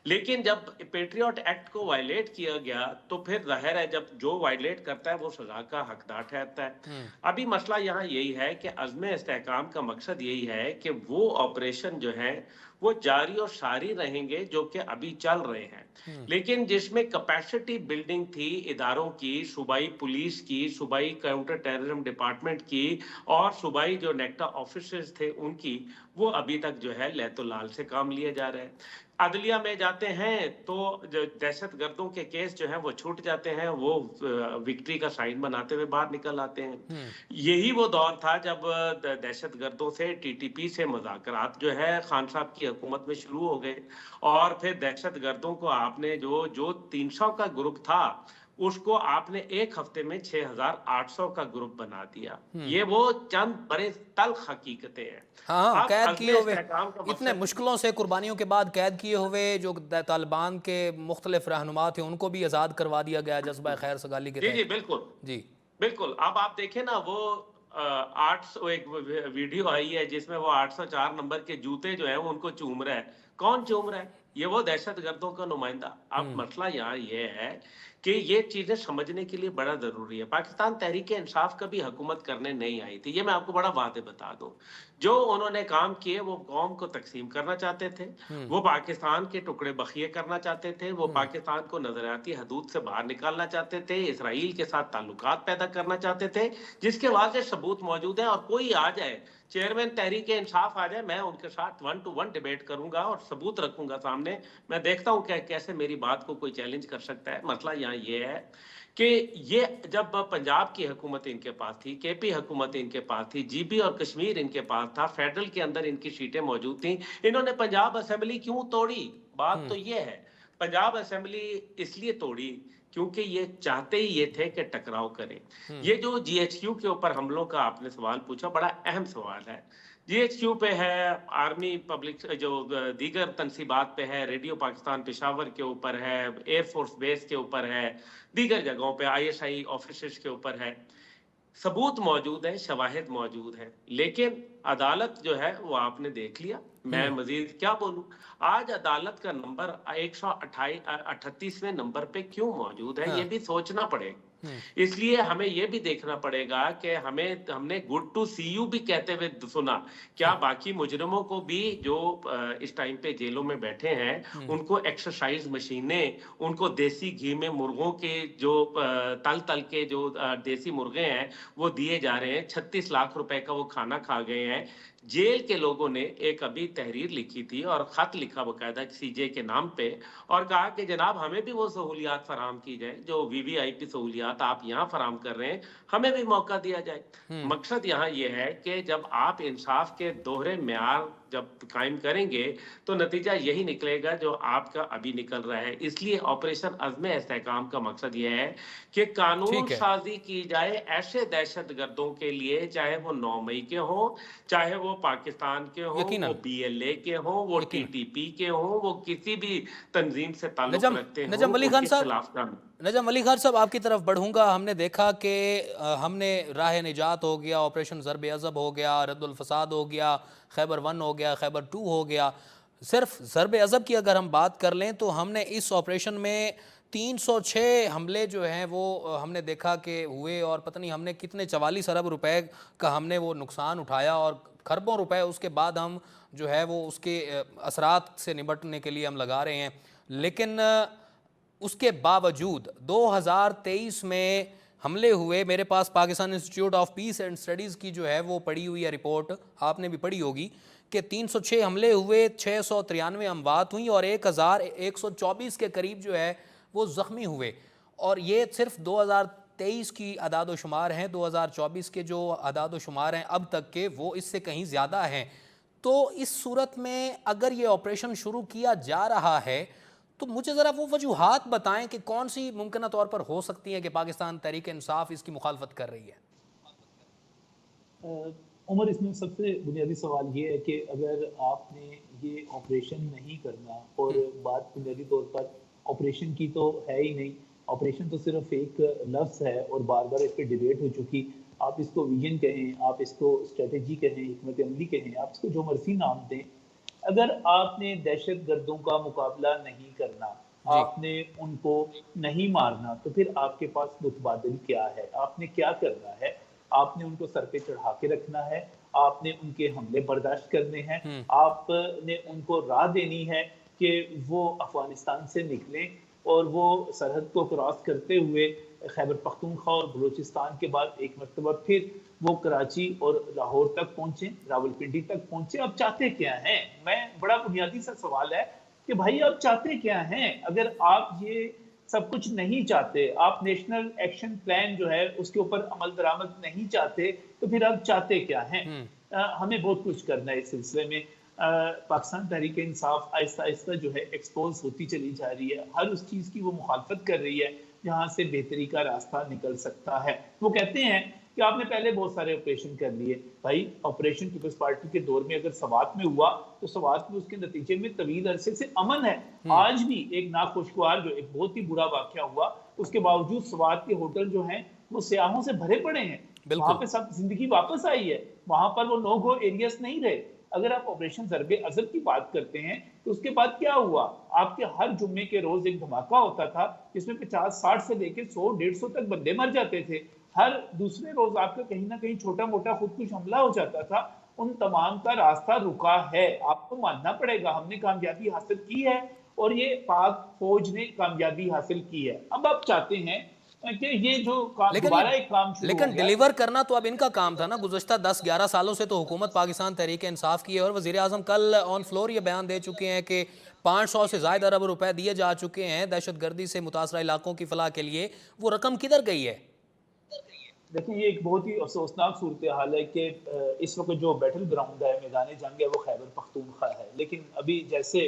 लेकिन जब पेट्रियट एक्ट को वायलेट किया गया तो फिर जाहिर है जब जो वायलेट करता है वो सजा का हकदार ठहरता है। अभी मसला यहाँ यही है कि अज़्म इस्तेहकाम का मकसद यही है कि वो ऑपरेशन जो है वो जारी और सारी रहेंगे जो कि अभी चल रहे हैं, लेकिन जिसमें कैपेसिटी बिल्डिंग थी इदारों की, सूबाई पुलिस की, सूबाई काउंटर टेररिज्म डिपार्टमेंट की और सूबाई जो नेक्टा ऑफिसर्स थे उनकी, वो अभी तक जो है लैतो लाल से काम लिए जा रहे हैं। अदलिया में जाते हैं तो जो दहशत गर्दों के केस जो है वो छूट जाते हैं, वो विक्ट्री का साइन बनाते हुए बाहर निकल आते हैं। यही वो दौर था जब दहशत गर्दों से TTP से मुज़ाकरात जो है खान साहब की हुकूमत में शुरू हो गए, और फिर दहशत गर्दों को आपने जो 300 का ग्रुप था उसको आपने एक हफ्ते में 6,800 का ग्रुप बना दिया। ये वो चंद बड़े तल्ख हकीकतें हैं। हाँ, कैद किए हुए, इतने मकसद मुश्किलों से कुर्बानियों के बाद कैद किए हुए जो तालिबान के मुख्तलिफ रहनुमा थे उनको भी आज़ाद करवा दिया गया जज्बा खैर सगाली के जी तहत। बिल्कुल जी बिल्कुल। अब आप देखें ना, वो 800 एक वीडियो आई है जिसमें वो 804 नंबर के जूते जो है वो उनको चूम रहा है। कौन चूम रहा है? ये वो दहशत गर्दों का नुमाइंदा। अब मसला यहाँ ये है कि ये चीजें समझने के लिए बड़ा जरूरी है। पाकिस्तान तहरीक इंसाफ कभी हुकूमत करने नहीं आई थी, ये मैं आपको बड़ा वादे बता दूं। जो उन्होंने काम किए वो कौम को तकसीम करना चाहते थे, वो पाकिस्तान के टुकड़े बखिए करना चाहते थे, वो पाकिस्तान को नजरियाती हदूद से बाहर निकालना चाहते थे, इसराइल के साथ ताल्लुकात पैदा करना चाहते थे, जिसके वाज़ेह सबूत मौजूद है। और कोई आ जाए, चेयरमैन तहरीक इंसाफ आ जाए, मैं उनके साथ 1 to 1 डिबेट करूंगा और सबूत रखूंगा सामने। मैं देखता हूं कि कैसे मेरी बात को कोई चैलेंज कर सकता है। मसला यहाँ ये है कि ये जब पंजाब की हुकूमत इनके पास थी, केपी हुकूमत इनके पास थी, जीबी और कश्मीर इनके पास था, फेडरल के अंदर इनकी सीटें मौजूद थी, इन्होंने पंजाब असेंबली क्यों तोड़ी? बात तो ये है, पंजाब असेंबली इसलिए तोड़ी क्योंकि ये चाहते ही ये थे कि टकराव करें। ये जो जीएचक्यू के ऊपर हमलों का आपने सवाल पूछा, बड़ा अहम सवाल है। जीएचक्यू पे है, आर्मी पब्लिक जो दीगर तनसीबात पे है, रेडियो पाकिस्तान पेशावर के ऊपर है, एयरफोर्स बेस के ऊपर है, दीगर जगहों पे आईएसआई ऑफिस के ऊपर है। सबूत मौजूद है, शवाहिद मौजूद है, लेकिन अदालत जो है वो आपने देख लिया। मैं मजीद क्या बोलूं? आज अदालत का नंबर 138वें नंबर पे क्यों मौजूद है, ये भी सोचना पड़ेगा। इसलिए हमें यह भी देखना पड़ेगा कि हमने गुड टू सी यू भी कहते हुए सुना, क्या बाकी मुजरिमों को भी जो इस टाइम पे जेलों में बैठे हैं उनको एक्सरसाइज मशीनें, उनको देसी घी में मुर्गों के जो तल के जो देसी मुर्गे हैं वो दिए जा रहे हैं। 36 लाख रुपए का वो खाना खा गए हैं। जेल के लोगों ने एक अभी तहरीर लिखी थी और खत लिखा बकायदा सीजे के नाम पे, और कहा कि जनाब हमें भी वो सहूलियात फराम की जाए जो वीवीआईपी सहूलियात आप यहाँ फराम कर रहे हैं, हमें भी मौका दिया जाए। मकसद यहाँ ये है कि जब आप इंसाफ के दोहरे मेयार जब कायम करेंगे तो नतीजा यही निकलेगा जो आपका अभी निकल रहा है। इसलिए ऑपरेशन अज़्म इस्तेहकाम का मकसद यह है कि कानून साजी की जाए ऐसे दहशतगर्दों के लिए, चाहे वो 9 मई के हों, चाहे वो पाकिस्तान के हों, वो बीएलए के हों, वो टीटीपी के हों, वो किसी भी तंजीम से ताल्लुक रखते हों, उनके खिलाफ काम। नजम अली खान साहब, आपकी तरफ बढ़ूंगा। हमने देखा कि हमने राह निजात हो गया, ऑपरेशन ज़रब अज़ब हो गया, रद्दुल फसाद हो गया, खैबर 1 हो गया, खैबर 2 हो गया। सिर्फ ज़रब अज़ब की अगर हम बात कर लें तो हमने इस ऑपरेशन में 306 हमले जो हैं वो हमने देखा कि हुए, और पता नहीं हमने कितने 44 अरब रुपए का हमने वो नुकसान उठाया, और खरबों रुपए उसके बाद हम जो है वो उसके असरात से निपटने के लिए हम लगा रहे हैं। लेकिन उसके बावजूद 2023 में हमले हुए। मेरे पास Pakistan Institute of Peace and Studies की जो है वो पड़ी हुई है रिपोर्ट, आपने भी पढ़ी होगी, कि 306 हमले हुए, 693 अमवात हुई और 1124 के करीब जो है वो ज़ख्मी हुए। और ये सिर्फ 2023 की अदाद शुमार हैं। 2024 के जो अदाद शुमार हैं अब तक के, वो इससे कहीं ज़्यादा हैं। तो इस सूरत में अगर ये ऑपरेशन शुरू किया जा रहा है तो मुझे ज़रा वो वजूहात बताएं कि कौन सी मुमकिन तौर पर हो सकती है कि पाकिस्तान तहरीक इंसाफ इसकी मुखालफत कर रही है। उमर, इसमें सबसे बुनियादी सवाल ये है कि अगर आपने ये ऑपरेशन नहीं करना, और बात बुनियादी तौर पर ऑपरेशन की तो है ही नहीं, ऑपरेशन तो सिर्फ एक लफ्ज़ है और बार बार इस पर डिबेट हो चुकी। आप इसको विजन कहें, आप इसको स्ट्रेटजी कहें, हिकमत अमली कहें, आप इसको जो मर्जी नाम दें, अगर आपने दहशत गर्दों का मुकाबला नहीं करना, आपने उनको नहीं मारना, तो फिर आपके पास मुतबादिल क्या है? आपने क्या करना है? आपने उनको सर पे चढ़ा के रखना है, आपने उनके हमले बर्दाश्त करने हैं, आपने उनको राह देनी है कि वो अफगानिस्तान से निकलें और वो सरहद को क्रॉस करते हुए खैबर पख्तूनख्वा और बलूचिस्तान के बाद एक मरतबा फिर वो कराची और लाहौर तक पहुंचे, रावलपिंडी तक पहुंचे। अब चाहते क्या हैं? मैं बड़ा बुनियादी सा सवाल है कि भाई अब चाहते क्या हैं? अगर आप ये सब कुछ नहीं चाहते, आप नेशनल एक्शन प्लान जो है उसके ऊपर अमल दरामद नहीं चाहते, तो फिर अब चाहते क्या हैं? हमें बहुत कुछ करना है इस सिलसिले में। पाकिस्तान तहरीक इंसाफ आहिस्ता आहिस्ता जो है एक्सपोज होती चली जा रही है, हर उस चीज़ की वो मुखालफत कर रही है जहाँ से बेहतरी का रास्ता निकल सकता है। वो कहते हैं कि आपने पहले बहुत सारे ऑपरेशन कर लिए। भाई, ऑपरेशन पीपल्स पार्टी के दौर में अगर सवात में हुआ तो सवात में उसके नतीजे में तवील अरसे से अमन है। आज भी एक नाखुशगवार जो एक बहुत ही बुरा वाकया हुआ, उसके बावजूद सवात के होटल जो हैं वो सियाहों से भरे पड़े हैं। वहां पे सब जिंदगी वापस आई है, वहां पर वो नो गो एरियाज नहीं रहे। अगर आप ऑपरेशन ज़रबे अज़ल की बात करते हैं तो उसके बाद क्या हुआ? आपके हर जुम्मे के रोज एक धमाका होता था जिसमें 50-60 से लेके 100-150 तक बंदे मर जाते थे। हर दूसरे रोज आपका कहीं ना कहीं छोटा मोटा खुदकुश हमला हो जाता था। उन तमाम का रास्ता रुका है, आपको मानना पड़ेगा। हमने कामयाबी हासिल की है और ये पाक फौज ने कामयाबी हासिल की है। अब आप चाहते हैं कि ये जो काम लेकिन दोबारा एक काम शुरू हो लेकिन गया। डिलीवर करना तो अब इनका काम था ना। गुज़श्ता 10-11 सालों से तो हुकूमत पाकिस्तान तहरीक इंसाफ की है और वज़ीर आज़म कल ऑन फ्लोर ये बयान दे चुके हैं कि 500 से ज़ायद अरब रुपए दिए जा चुके हैं दहशतगर्दी से मुतासरा इलाकों की फलाह के लिए। वो रकम किधर गई है? देखिए, ये एक बहुत ही अफसोसनाक सूरत हाल है कि इस वक्त जो बैटल ग्राउंड है, मैदान जंग है, वो खैबर पख्तूनख्वा है। लेकिन अभी जैसे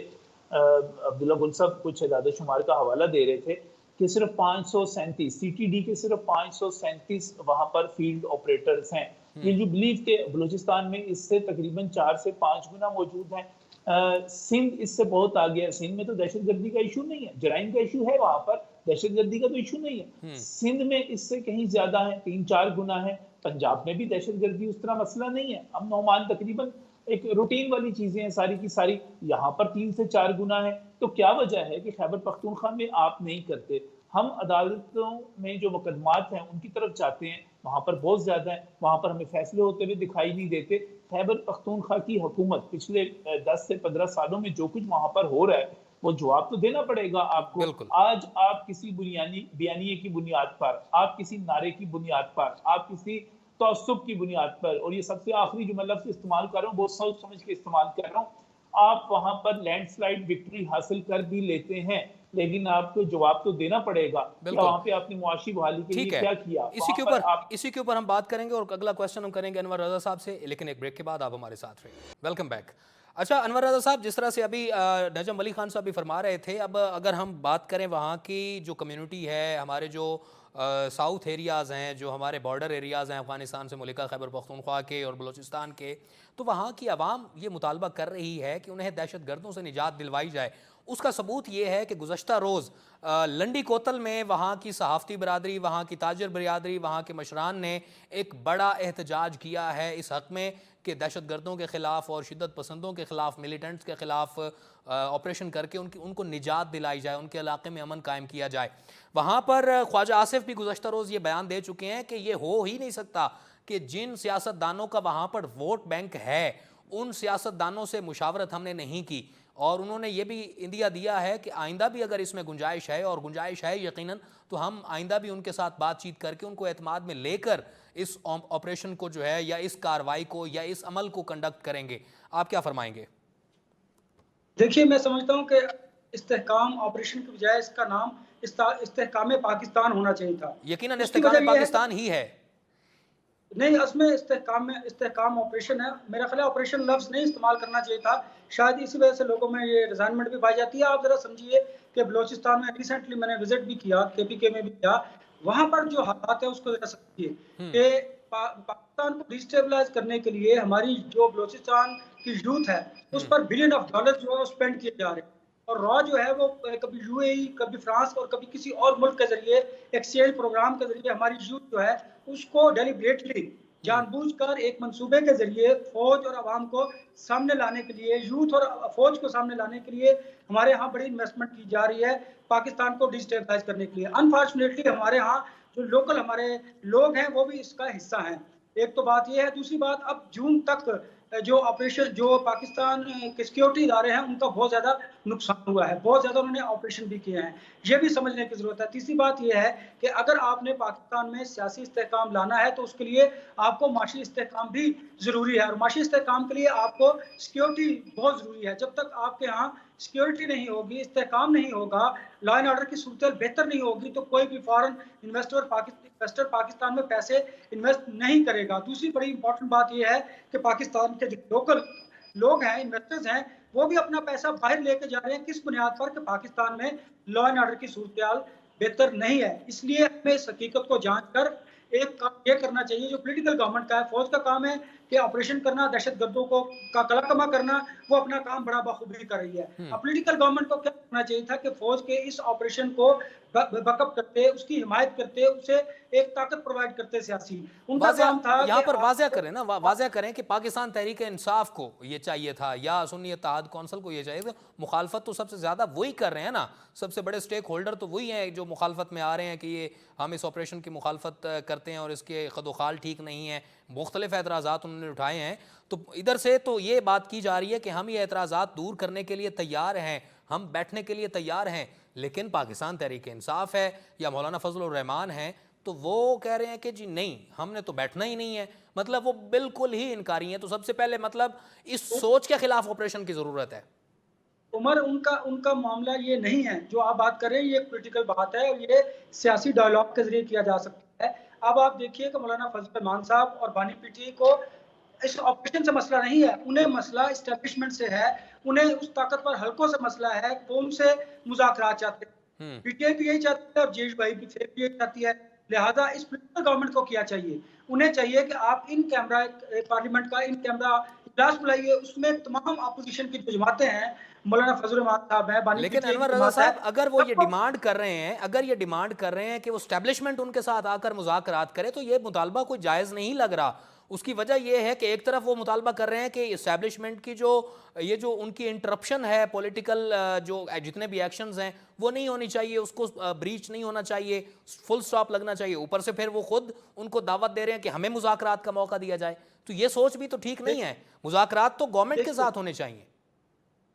अब्दुल्ला गुल साहब कुछ इदादा शुमार का हवाला दे रहे थे कि सिर्फ 537 सीटीडी के सिर्फ 537 वहां पर फील्ड ऑपरेटर्स हैं। ये जो बिलीव के बलूचिस्तान में इससे तकरीबन 4 से 5 गुना मौजूद हैं। सिंध इससे बहुत आगे है। सिंध में तो दहशतगर्दी का इशू नहीं है, जराइम का इशू है वहां पर, दहशतगर्दी का तो इशू नहीं है। सिंध में इससे कहीं ज्यादा है, 3-4 गुना है। पंजाब में भी दहशतगर्दी उस तरह मसला नहीं है। अब नौमान तकरीबन एक रूटीन वाली चीजें हैं सारी की सारी, यहाँ पर 3 से 4 गुना है। तो क्या वजह है कि खैबर पख्तूनख्वा में आप नहीं करते? हम अदालतों में जो मुकदमात हैं उनकी तरफ जाते हैं, वहां पर बहुत ज्यादा है, वहां पर हमें फैसले होते हुए दिखाई नहीं देते। खैबर पख्तूनख्वा की हुकूमत पिछले 10 से 15 सालों में जो कुछ वहां पर हो रहा है वो जवाब तो देना पड़ेगा आपको। बिल्कुल। आज आप किसी बुनियादी बयानिए की बुनियाद पर, आप किसी नारे की बुनियाद पर, आप किसी तअस्सुब की बुनियाद पर, और ये सबसे आखिरी जो मैं लफ्ज़ इस्तेमाल कर रहा हूँ बहुत सोच समझ के इस्तेमाल कर रहा हूँ, आप वहां पर लैंडस्लाइड विक्ट्री हासिल कर भी लेते हैं, लेकिन आपको जवाब तो देना पड़ेगा कि वहां पे आपने मुआशी बहाली के लिए क्या किया। इसी के ऊपर हम बात करेंगे और अगला क्वेश्चन हम करेंगे अनवर रजा साहब से, लेकिन एक ब्रेक के बाद आप हमारे साथ रहिए। Welcome back. अच्छा अनवर रजा साहब, जिस तरह से अभी नजम अली खान साहब भी फरमा रहे थे, अब अगर हम बात करें वहाँ की जो कम्युनिटी है, हमारे जो साउथ एरियाज़ हैं, जो हमारे बॉर्डर एरियाज़ हैं अफ़गानिस्तान से मुल्का खैबर पख्तूनख्वा के और बलूचिस्तान के, तो वहाँ की आवाम ये मुतालबा कर रही है कि उन्हें दहशतगर्दों से निजात दिलवाई जाए। उसका सबूत ये है कि गुज़श्ता रोज़ लंडी कोतल में वहाँ की सहाफ़ती बरादरी, वहाँ की ताजर बरादरी, वहाँ के मशरान ने एक बड़ा एहतजाज किया है इस हक़ में कि दहशतगर्दों के ख़िलाफ़ और शिद्दत पसंदों के ख़िलाफ़, मिलिटेंट्स के ख़िलाफ़ ऑपरेशन करके उनको निजात दिलाई जाए, उनके इलाके में अमन कायम किया जाए। वहाँ पर ख्वाजा आसिफ भी गुज़श्ता रोज़ ये बयान दे चुके हैं कि ये हो ही नहीं सकता कि जिन सियासतदानों का वहाँ पर वोट बैंक है उन सियासतदानों से मुशावरत हमने नहीं की। और उन्होंने ये भी इंदिया दिया है कि आइंदा भी अगर इसमें गुंजाइश है, और गुंजाइश है यकीनन, तो हम आइंदा भी उनके साथ बातचीत करके उनको एतमाद में लेकर इस ऑपरेशन को जो है या इस कार्रवाई को या इस अमल को कंडक्ट करेंगे। आप क्या फरमाएंगे? देखिए, मैं समझता हूँ कि इस्तेहकाम ऑपरेशन की बजाय इसका नाम इस्तेहकाम पाकिस्तान होना चाहिए था। यकीनन इस्तेहकाम पाकिस्तान ही है। नहीं, उसमें इस्तेहकाम ऑपरेशन है। मेरा ख्याल है ऑपरेशन लफ्ज़ नहीं इस्तेमाल करना चाहिए था। शायद इसी वजह से लोगों में ये रिजाइनमेंट भी पाई जाती है। आप ज़रा समझिए कि बलूचिस्तान में रिसेंटली मैंने विजिट भी किया, केपीके में भी किया। वहाँ पर जो हालात है उसको ज़रा समझिए कि पाकिस्तान को डिस्टेबलाइज करने के लिए हमारी जो बलूचिस्तान की यूथ है उस पर बिलियन ऑफ डॉलर जो है वो स्पेंड किए जा रहे हैं। और रॉ जो है वो कभी यूएई, कभी फ्रांस और कभी किसी और मुल्क के जरिए एक्सचेंज प्रोग्राम के जरिए हमारी यूथ जो है उसको डेलिब्रेटली जानबूझकर एक मंसूबे के जरिए फौज और आवाम को सामने लाने के लिए, यूथ और फौज को सामने लाने के लिए हमारे यहाँ बड़ी इन्वेस्टमेंट की जा रही है पाकिस्तान को डिस्टेबलाइज करने के लिए। अनफॉर्चुनेटली हमारे यहाँ जो लोकल हमारे लोग हैं वो भी इसका हिस्सा हैं। एक तो बात ये है। दूसरी बात, अब जून तक जो ऑपरेशन जो पाकिस्तान के सिक्योरिटी इदारे हैं उनका बहुत ज़्यादा नुकसान हुआ है, बहुत ज़्यादा उन्होंने ऑपरेशन भी किए हैं, ये भी समझने की ज़रूरत है। तीसरी बात यह है कि अगर आपने पाकिस्तान में सियासी इस्तेहकाम लाना है तो उसके लिए आपको माशी इस्तेहकाम भी ज़रूरी है, और माशी इस्तेहकाम के लिए आपको सिक्योरिटी बहुत ज़रूरी है। जब तक आपके यहाँ सिक्योरिटी नहीं होगी, इस्तेहकाम नहीं होगा, लॉ एंड ऑर्डर की सूरत बेहतर नहीं होगी, तो कोई भी फॉरेन इन्वेस्टर पाकिस्तान में पैसे इन्वेस्ट नहीं करेगा। दूसरी बड़ी इंपॉर्टेंट बात यह है कि पाकिस्तान के जो लोकल लोग हैं, इन्वेस्टर्स हैं, वो भी अपना पैसा बाहर लेके जा रहे हैं। किस बुनियाद पर? कि पाकिस्तान में लॉ एंड ऑर्डर की सूरत बेहतर नहीं है। इसलिए हमें इस हकीकत को जांच कर एक काम ये करना चाहिए जो पॉलिटिकल गवर्नमेंट का है। फौज का काम है कि ऑपरेशन करना, दहशतगर्दों को का कलाकमा करना, वो अपना काम बड़ा बखूबी कर रही है। अब पॉलिटिकल गवर्नमेंट को क्या होना चाहिए था कि फौज के इस ऑपरेशन को बकअप करते, उसकी हिमायत करते, उसे एक ताकत प्रोवाइड करते सियासी। उनका काम था यहाँ कि पर वाज़ह आप करें ना, वाज़ह करें कि पाकिस्तान तहरीक इंसाफ को ये चाहिए था या सुन्नी इत्तेहाद कौंसिल को ये चाहिए था। मुखालफत तो सबसे ज़्यादा वही कर रहे हैं ना, सबसे बड़े स्टेक होल्डर तो वही हैं जो मुखालफत में आ रहे हैं कि ये हम इस ऑपरेशन की मुखालफत करते हैं और इसके खदोखाल ठीक नहीं है। मुख्तलिफ एतराज़ात उन्होंने उठाए हैं। तो इधर से तो ये बात की जा रही है कि हम ये एतराज़ात दूर करने के लिए तैयार हैं, हम बैठने के लिए तैयार हैं, लेकिन पाकिस्तान तहरीक इंसाफ है या मौलाना फजलुर रहमान है तो वो कह रहे हैं कि जी नहीं, हमने तो बैठना ही नहीं है। मतलब वो बिल्कुल ही इनकारी हैं। तो सबसे पहले मतलब इस सोच के खिलाफ ऑपरेशन की ज़रूरत है। उमर, उनका उनका मामला ये नहीं है जो आप बात कर रहे हैं, ये पॉलिटिकल बात है और ये सियासी डायलॉग के जरिए किया जा सकता है। अब आप देखिए कि मौलाना फजल रहमान साहब और बानी पीटीआई को इस ऑपरेशन से मसला नहीं है, उन्हें मसला एस्टेब्लिशमेंट से है, उन्हें उस ताकतवर हलकों से मसला है, वो उनसे मुज़ाकरात चाहते हैं। पीटीआई भी यही चाहती है और जेश भाई भी यही चाहती है। लिहाजा इस पॉलिटिकल गवर्नमेंट को क्या चाहिए, उन्हें चाहिए कि आप इन कैमरा पार्लियामेंट का इन कैमरा इजलास बुलाइए, उसमें तमाम अपोजिशन की जो जमातें हैं, मौलाना फजल रहमान साहब है, बानी लेकिन पीटीआई की अनवर रजा जमात है, साहब, अगर वो ये सबको डिमांड कर रहे हैं, अगर ये डिमांड कर रहे हैं कि वो स्टैब्लिशमेंट उनके साथ आकर मुज़ाकरात करे, तो ये मुतालबा कोई जायज़ नहीं लग रहा। उसकी वजह ये है कि एक तरफ वो मुतालबा कर रहे हैं कि इस्टेब्लिशमेंट की जो उनकी इंटरप्शन है, पॉलिटिकल जो जितने भी एक्शंस हैं वो नहीं होनी चाहिए, उसको ब्रीच नहीं होना चाहिए, फुल स्टॉप लगना चाहिए। ऊपर से फिर वो खुद उनको दावत दे रहे हैं कि हमें मुज़ाकरात का मौका दिया जाए। तो ये सोच भी तो ठीक नहीं है। मुज़ाकरात तो गवर्नमेंट के साथ होने चाहिए।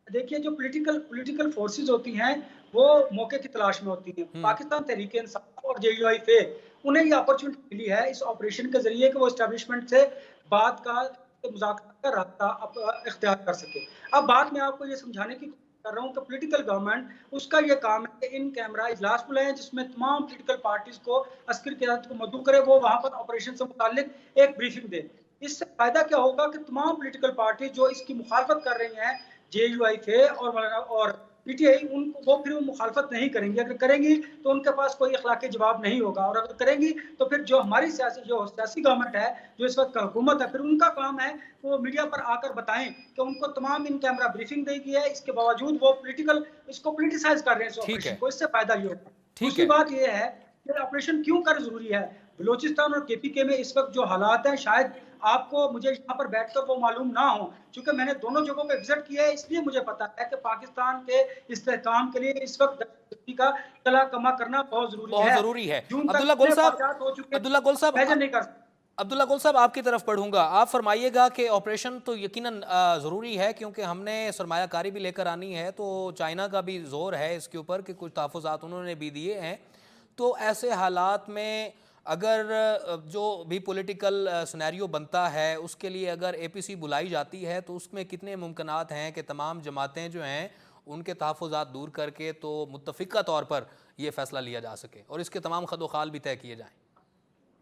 देखिए जो पॉलिटिकल पॉलिटिकल फोर्सेस होती हैं वो मौके की तलाश में होती हैं। पाकिस्तान तहरीक इंसाफ और जेयूआईफे, उन्हें ये अपॉर्चुनिटी मिली है इस ऑपरेशन के जरिए कि वो एस्टेब्लिशमेंट से बात का मुज़ाकरा का रास्ता इख्तियार कर सके। अब बात मैं आपको ये समझाने की कोशिश कर रहा हूँ कि पॉलिटिकल गवर्नमेंट, उसका ये काम है कि इन कैमरा इजलास बुलाएं जिसमें तमाम पॉलिटिकल पार्टीज को अस्कर क़यादत को मदऊ करे, वो वहां पर ऑपरेशन से मुताल्लिक एक ब्रीफिंग दे। इससे फायदा क्या होगा कि तमाम पॉलिटिकल पार्टी जो इसकी मुखालफत कर रही हैं, जेयूआईफे और पीटीआई, उनको वो फिर मुखालफत नहीं करेंगी। अगर करेंगी तो उनके पास कोई अखलाकी जवाब नहीं होगा, और अगर करेंगी तो फिर जो हमारी सियासी गवर्नमेंट है, जो इस वक्त हुकूमत है, फिर उनका काम है वो मीडिया पर आकर बताएं कि उनको तमाम इन कैमरा ब्रीफिंग दी गई है, इसके बावजूद वो इसको पोलिटिसाइज कर रहे हैं इस ठीक ऑपरेशन है, को। इससे फायदा ये होगा। ठीक दूसरी है। बात ये है कि ऑपरेशन क्यों कर जरूरी है। बलोचिस्तान और केपीके में इस वक्त जो हालात हैं, शायद आपको मुझे यहाँ पर बैठकर वो मालूम ना हो, क्योंकि मैंने दोनों जगहों को विजिट किया है, इसलिए मुझे पता है कि पाकिस्तान के इस्तेहकाम के लिए इस वक्त दहशतगर्दी का कला कमा करना बहुत जरूरी बहुत है। ज़रूरी है। जून तक अब्दुल्ला गुल साहब, वाक़यात हो चुके हैं, अब्दुल्ला गुल साहब, इमेजिन नहीं कर सकते। अब्दुल्ला गुल साहब आपकी तरफ पढ़ूंगा। आप फरमाइएगा कि ऑपरेशन तो यकीनन ज़रूरी है क्योंकि हमने सरमायाकारी भी लेकर आनी है, तो चाइना का भी जोर है इसके ऊपर कि कुछ तहफ़्फ़ुज़ात उन्होंने भी दिए हैं। तो ऐसे हालात में अगर जो भी पॉलिटिकल सिनेरियो बनता है उसके लिए अगर एपीसी बुलाई जाती है तो उसमें कितने मुमकिनात हैं कि तमाम जमातें जो हैं उनके तहफ़्फ़ुज़ात दूर करके तो मुत्तफ़िक़ा तौर पर ये फ़ैसला लिया जा सके और इसके तमाम खदोखाल भी तय किए जाएँ।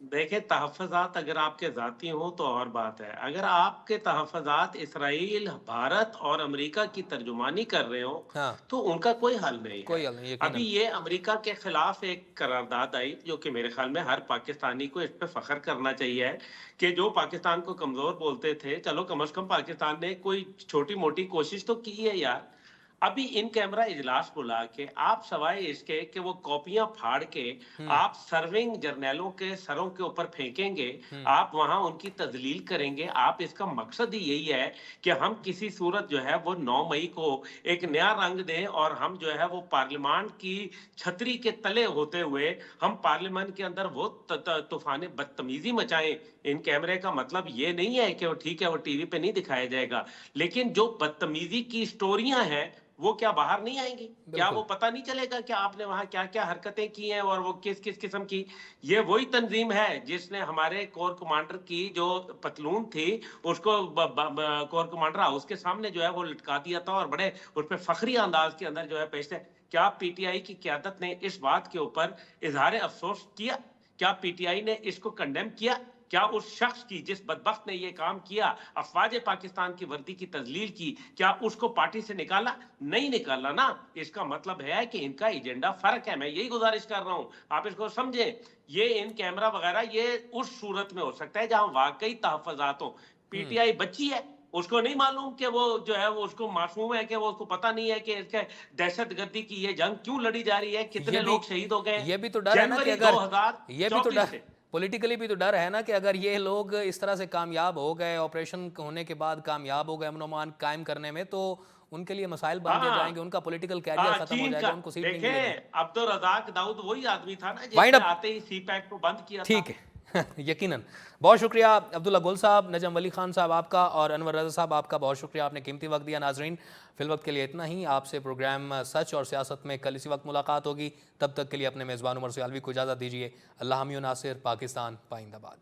देखिए, तहफ़्फ़ुज़ात अगर आपके ज़ाती हों तो और बात है। अगर आपके तहफ़्फ़ुज़ात इसराइल, भारत और अमेरिका की तर्जुमानी कर रहे हों, हाँ, तो उनका कोई हल नहीं कोई है। हल नहीं अभी यकीनन। ये अमेरिका के खिलाफ एक करारदाद आई, जो कि मेरे ख़्याल में हर पाकिस्तानी को इस पे फ़ख्र करना चाहिए कि जो पाकिस्तान को कमज़ोर बोलते थे, चलो कम से कम पाकिस्तान ने कोई छोटी-मोटी कोशिश तो की है यार। अभी इन कैमरा इजलास बुला के आप सवाए इसके कि वो कॉपियां फाड़ के आप सर्विंग जर्नैलों के सरों के ऊपर फेंकेंगे, आप वहां उनकी तजलील करेंगे। आप इसका मकसद ही यही है कि हम किसी सूरत जो है वो 9 मई को एक नया रंग दें और हम जो है वो पार्लियामान की छतरी के तले होते हुए हम पार्लियामान के अंदर वो तूफान बदतमीजी मचाएं। इन कैमरे का मतलब ये नहीं है कि वो ठीक है वो टीवी पे नहीं दिखाया जाएगा, लेकिन जो बदतमीजी की स्टोरियां हैं वो क्या बाहर नहीं आएंगी? क्या वो बिल्कुल। पता नहीं चलेगा कि आपने वहां क्या क्या हरकतें की हैं और वो किस किस किस्म की? ये वही तंजीम है जिसने हमारे कोर कमांडर की जो पतलून थी उसको कोर कमांडर हाउस के सामने जो है वो लटका दिया था और बड़े उस पर फखरी अंदाज के अंदर जो है पेश थे। क्या पीटीआई की क्यादत ने इस बात के ऊपर इजहार अफसोस किया? क्या पीटीआई ने इसको कंडेम किया? क्या उस शख्स की जिस बदबख्त ने ये काम किया, अफवाज पाकिस्तान की वर्दी की तजलील की, क्या उसको पार्टी से निकाला? नहीं निकाला ना। इसका मतलब है कि इनका एजेंडा फर्क है। मैं यही गुजारिश कर रहा हूं, आप इसको समझें। ये इन कैमरा वगैरह ये उस सूरत में हो सकता है जहां वाकई तहफात हो। पीटीआई बच्ची है, उसको नहीं मालूम कि वो जो है वो उसको मासूम है, कि वो उसको पता नहीं है कि इसके दहशतगर्दी की ये जंग क्यों लड़ी जा रही है, कितने लोग शहीद हो गए। ये भी तो डर है ना कि जनवरी अगर 2024 से पॉलिटिकली भी तो डर है ना कि अगर ये लोग इस तरह से कामयाब हो गए, ऑपरेशन होने के बाद कामयाब हो गए अमन अमान कायम करने में, तो उनके लिए मसाइल बन के जाएंगे, उनका पॉलिटिकल कैरियर खत्म हो चीन जाएगा, का उनको सीट नहीं देखें, मिलेगी। अब्दुल रज़ाक दाऊद वही आदमी था ना वाइंड जिसने अप। आते ही सी पैक को बंद किया था। ठीक है यकीनन। बहुत शुक्रिया अब्दुल्ला गुल साहब, नजम वली खान साहब आपका, और अनवर रज़ा साहब आपका बहुत शुक्रिया, आपने कीमती वक्त दिया। नाजरीन, फिल वक्त के लिए इतना ही। आपसे प्रोग्राम सच और सियासत में कल इसी वक्त मुलाकात होगी। तब तक के लिए अपने मेज़बान उमर सियालवी को इजाज़त दीजिए। अल्लाह हामी नासिर, पाकिस्तान पाइंदाबाद।